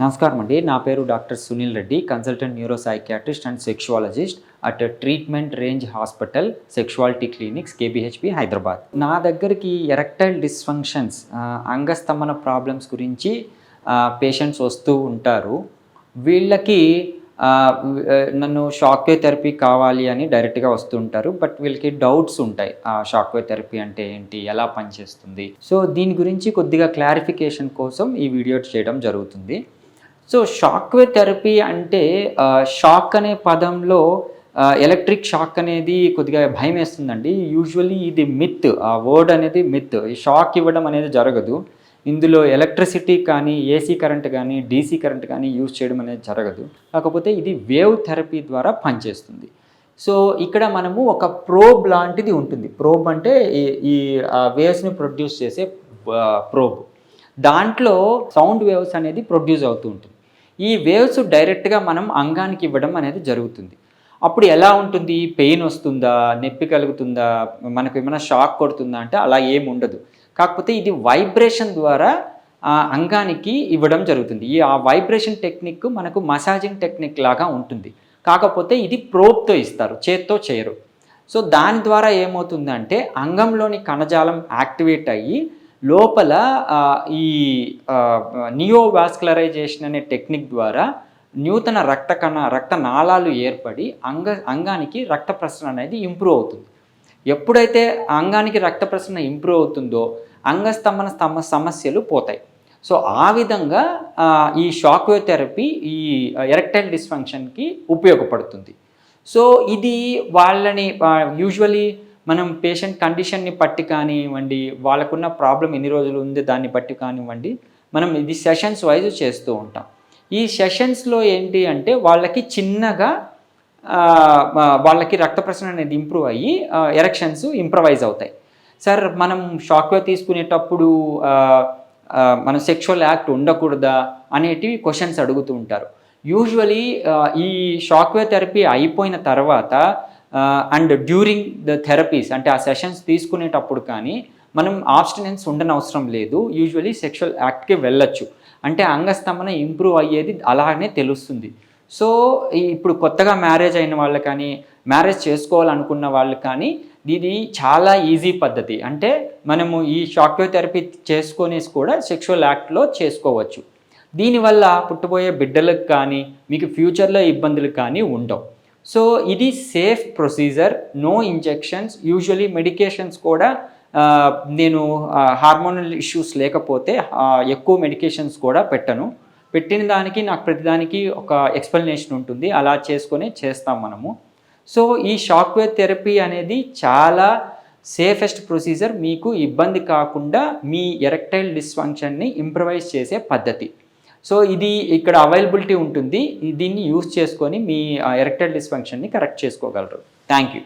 నమస్కారం అండి. నా పేరు doctor Sunil Reddy, consultant neuro psychiatrist and sexologist at treatment range hospital sexuality clinics KBHP Hyderabad. నా దగ్గరికి ఎరెక్టైల్ డిస్ఫంక్షన్స్ అంగస్తంభన ప్రాబ్లమ్స్ గురించి పేషెంట్స్ వస్తూ ఉంటారు. వీళ్ళకి నన్ను షాక్ వేవ్ థెరపీ కావాలి అని డైరెక్ట్గా వస్తుంటారు. బట్ వీళ్ళకి డౌట్స్ ఉంటాయి. షాక్ వేవ్ థెరపీ అంటే ఏంటి, ఎలా పనిచేస్తుంది? సో దీని గురించి కొద్దిగా క్లారిఫికేషన్ కోసం ఈ వీడియో చేయడం జరుగుతుంది. సో షాక్ వేవ్ థెరపీ అంటే షాక్ అనే పదంలో ఎలక్ట్రిక్ షాక్ అనేది కొద్దిగా భయం వేస్తుందండి. యూజువల్లీ ఇది మిత్, ఆ వర్డ్ అనేది మిత్. ఈ షాక్ ఇవ్వడం అనేది జరగదు. ఇందులో ఎలక్ట్రిసిటీ కానీ, ఏసీ కరెంట్ కానీ, డీసీ కరెంట్ కానీ యూజ్ చేయడం అనేది జరగదు. కాకపోతే ఇది వేవ్ థెరపీ ద్వారా పనిచేస్తుంది. సో ఇక్కడ మనము ఒక ప్రోబ్ లాంటిది ఉంటుంది. ప్రోబ్ అంటే ఈ వేవ్స్ని ప్రొడ్యూస్ చేసే ప్రోబ్. దాంట్లో సౌండ్ వేవ్స్ అనేది ప్రొడ్యూస్ అవుతూ ఉంటుంది. ఈ వేవ్స్ డైరెక్ట్గా మనం అంగానికి ఇవ్వడం అనేది జరుగుతుంది. అప్పుడు ఎలా ఉంటుంది? పెయిన్ వస్తుందా, నొప్పి కలుగుతుందా, మనకు ఏమైనా షాక్ కొడుతుందా అంటే అలా ఏమి ఉండదు. కాకపోతే ఇది వైబ్రేషన్ ద్వారా అంగానికి ఇవ్వడం జరుగుతుంది. ఆ వైబ్రేషన్ టెక్నిక్ మనకు మసాజింగ్ టెక్నిక్ లాగా ఉంటుంది. కాకపోతే ఇది ప్రోబ్తో ఇస్తారు, చేత్తో చేయరు. సో దాని ద్వారా ఏమవుతుందంటే అంగంలోని కణజాలం యాక్టివేట్ అయ్యి లోపల ఈ నియోవాస్కులరైజేషన్ అనే టెక్నిక్ ద్వారా నూతన రక్త నాళాలు ఏర్పడి అంగానికి రక్త ప్రసరణ అనేది ఇంప్రూవ్ అవుతుంది. ఎప్పుడైతే అంగానికి రక్త ప్రసరణ ఇంప్రూవ్ అవుతుందో అంగస్తంభన సమస్యలు పోతాయి. సో ఆ విధంగా ఈ షాక్ వేవ్ థెరపీ ఈ ఎరెక్టైల్ డిస్ఫంక్షన్కి ఉపయోగపడుతుంది. సో ఇది వాళ్ళని యూజువలీ మనం పేషెంట్ కండిషన్ని బట్టి కానివ్వండి, వాళ్ళకున్న ప్రాబ్లం ఎన్ని రోజులు ఉంది దాన్ని బట్టి కానివ్వండి, మనం ఇది సెషన్స్ వైజ్ చేస్తూ ఉంటాం. ఈ సెషన్స్లో ఏంటి అంటే వాళ్ళకి చిన్నగా వాళ్ళకి రక్త ప్రసరణ అనేది ఇంప్రూవ్ అయ్యి ఎరెక్షన్స్ ఇంప్రవైజ్ అవుతాయి. సార్ మనం షాక్ వేవ్ తీసుకునేటప్పుడు మనం సెక్షువల్ యాక్ట్ ఉండకూడదా అనేటివి క్వశ్చన్స్ అడుగుతూ ఉంటారు. యూజువలీ ఈ షాక్ వేవ్ థెరపీ అయిపోయిన తర్వాత అండ్ డ్యూరింగ్ ద థెరపీస్ అంటే ఆ సెషన్స్ తీసుకునేటప్పుడు కానీ మనం ఆబ్స్టినెన్స్ ఉండనవసరం లేదు. యూజువలీ సెక్షువల్ యాక్ట్కి వెళ్ళొచ్చు. అంటే అంగస్తంభన ఇంప్రూవ్ అయ్యేది అలానే తెలుస్తుంది. సో ఇప్పుడు కొత్తగా మ్యారేజ్ అయిన వాళ్ళు కానీ, మ్యారేజ్ చేసుకోవాలనుకున్న వాళ్ళు కానీ ఇది చాలా ఈజీ పద్ధతి. అంటే మనము ఈ షాక్ వేవ్ థెరపీ చేసుకొనేసి కూడా సెక్షువల్ యాక్ట్లో చేసుకోవచ్చు. దీనివల్ల పుట్టబోయే బిడ్డలకు కానీ మీకు ఫ్యూచర్లో ఇబ్బందులు కానీ ఉండవు. సో ఇది safe procedure, no injections. Usually medications కూడా నేను హార్మోనల్ ఇష్యూస్ లేకపోతే ఎక్కువ మెడికేషన్స్ కూడా పెట్టిన దానికి నాకు ప్రతిదానికి ఒక ఎక్స్ప్లెనేషన్ ఉంటుంది. అలా చేస్తాం మనము. సో ఈ షాక్ వేవ్ థెరపీ అనేది చాలా సేఫెస్ట్ ప్రొసీజర్. మీకు ఇబ్బంది కాకుండా మీ ఎరెక్టైల్ డిస్ఫంక్షన్ని ఇంప్రవైజ్ చేసే పద్ధతి. సో ఇది ఇక్కడ అవైలబిలిటీ ఉంటుంది. దీన్ని యూజ్ చేసుకొని మీ ఎరెక్టైల్ డిస్ఫంక్షన్ని కరెక్ట్ చేసుకోగలరు. Thank you.